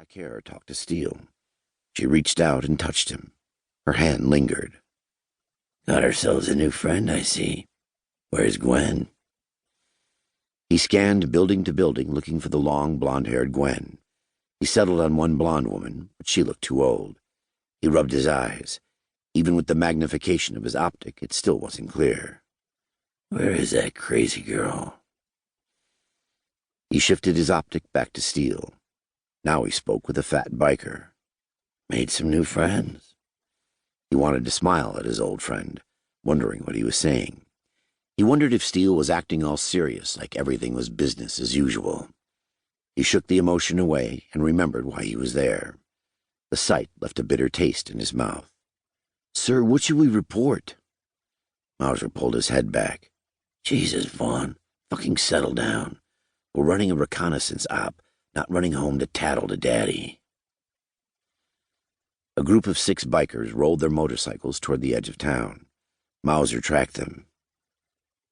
black hair talked to Steele. She reached out and touched him. Her hand lingered. Got ourselves a new friend, I see. Where's Gwen? He scanned building to building, looking for the long, blonde-haired Gwen. He settled on one blonde woman, but she looked too old. He rubbed his eyes. Even with the magnification of his optic, it still wasn't clear. Where is that crazy girl? He shifted his optic back to Steele. Now he spoke with a fat biker. Made some new friends? He wanted to smile at his old friend, wondering what he was saying. He wondered if Steele was acting all serious, like everything was business as usual. He shook the emotion away and remembered why he was there. The sight left a bitter taste in his mouth. Sir, what should we report? Mauser pulled his head back. Jesus, Vaughn, fucking settle down. We're running a reconnaissance op, not running home to tattle to Daddy. A group of 6 bikers rolled their motorcycles toward the edge of town. Mauser tracked them.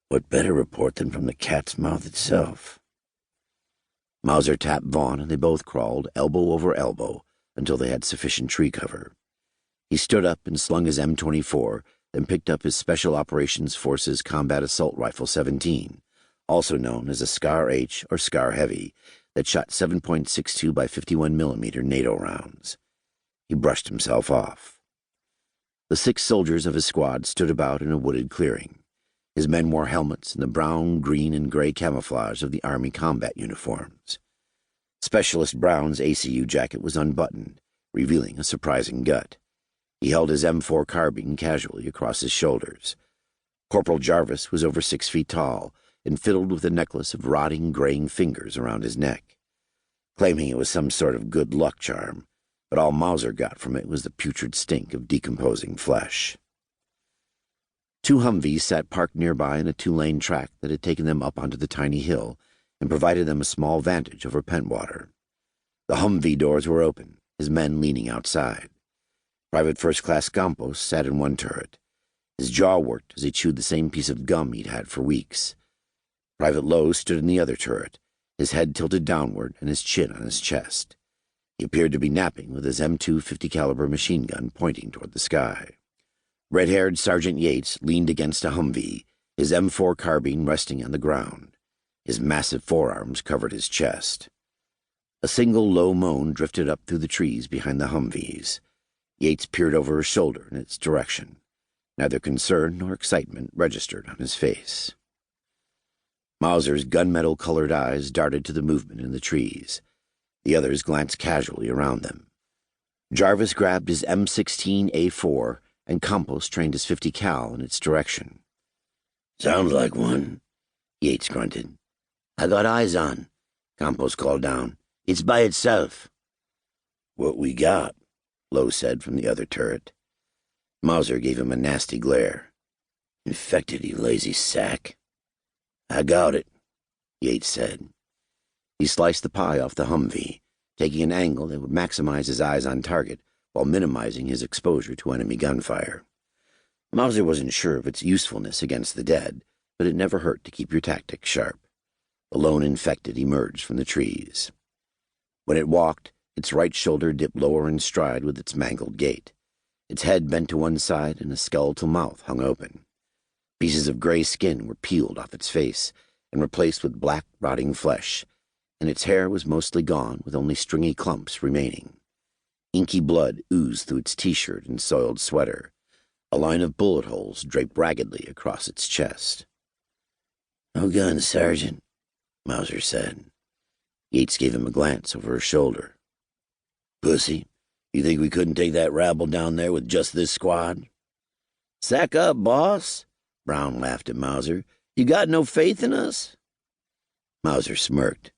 What better report than from the cat's mouth itself? Mauser tapped Vaughn, and they both crawled, elbow over elbow, until they had sufficient tree cover. He stood up and slung his M24, then picked up his Special Operations Forces Combat Assault Rifle 17, also known as a Scar H or Scar Heavy, that shot 7.62 by 51 millimeter NATO rounds. He brushed himself off. The 6 soldiers of his squad stood about in a wooded clearing. His men wore helmets in the brown, green, and gray camouflage of the Army combat uniforms. Specialist Brown's ACU jacket was unbuttoned, revealing a surprising gut. He held his M4 carbine casually across his shoulders. Corporal Jarvis was over 6 feet tall and fiddled with a necklace of rotting, graying fingers around his neck, claiming it was some sort of good luck charm, but all Mauser got from it was the putrid stink of decomposing flesh. 2 Humvees sat parked nearby in a 2-lane track that had taken them up onto the tiny hill and provided them a small vantage over Pentwater. The Humvee doors were open, his men leaning outside. Private First Class Campos sat in one turret. His jaw worked as he chewed the same piece of gum he'd had for weeks. Private Lowe stood in the other turret, his head tilted downward and his chin on his chest. He appeared to be napping with his M2 50 caliber machine gun pointing toward the sky. Red-haired Sergeant Yates leaned against a Humvee, his M4 carbine resting on the ground. His massive forearms covered his chest. A single low moan drifted up through the trees behind the Humvees. Yates peered over his shoulder in its direction. Neither concern nor excitement registered on his face. Mauser's gunmetal-colored eyes darted to the movement in the trees. The others glanced casually around them. Jarvis grabbed his M16A4, and Campos trained his 50 cal in its direction. Sounds like one, Yates grunted. I got eyes on, Campos called down. It's by itself. What we got, Lowe said from the other turret. Mauser gave him a nasty glare. Infected, you lazy sack. I got it, Yates said. He sliced the pie off the Humvee, taking an angle that would maximize his eyes on target while minimizing his exposure to enemy gunfire. Mauser wasn't sure of its usefulness against the dead, but it never hurt to keep your tactics sharp. The lone infected emerged from the trees. When it walked, its right shoulder dipped lower in stride with its mangled gait. Its head bent to one side and a skeletal mouth hung open. Pieces of gray skin were peeled off its face and replaced with black, rotting flesh, and its hair was mostly gone with only stringy clumps remaining. Inky blood oozed through its t-shirt and soiled sweater. A line of bullet holes draped raggedly across its chest. No gun, Sergeant, Mauser said. Yates gave him a glance over his shoulder. Pussy, you think we couldn't take that rabble down there with just this squad? Sack up, boss, Brown laughed at Mauser. You got no faith in us? Mauser smirked.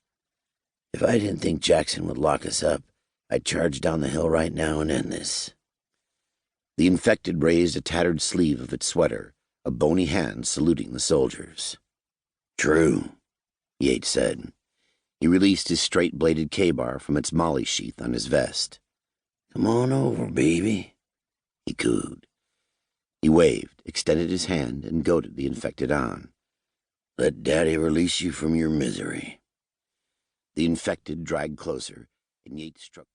If I didn't think Jackson would lock us up, I'd charge down the hill right now and end this. The infected raised a tattered sleeve of its sweater, a bony hand saluting the soldiers. True, Yates said. He released his straight-bladed K-bar from its molly sheath on his vest. Come on over, baby, he cooed. He waved, extended his hand, and goaded the infected on. Let Daddy release you from your misery. The infected dragged closer, and Yates struck